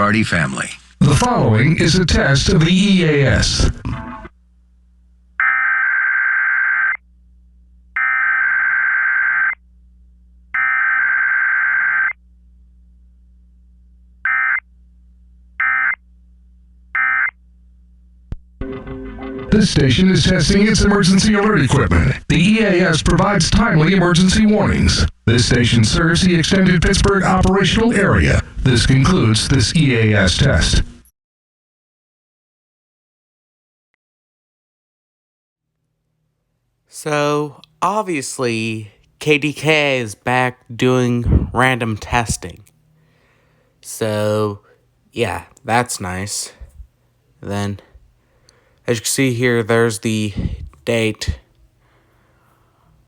Hardy family. The following is a test of the EAS. This station is testing its emergency alert equipment. The EAS provides timely emergency warnings. This station serves the extended Pittsburgh operational area. This concludes this EAS test. So, obviously, KDK is back doing random testing. So, yeah, that's nice. Then, as you can see here, there's the date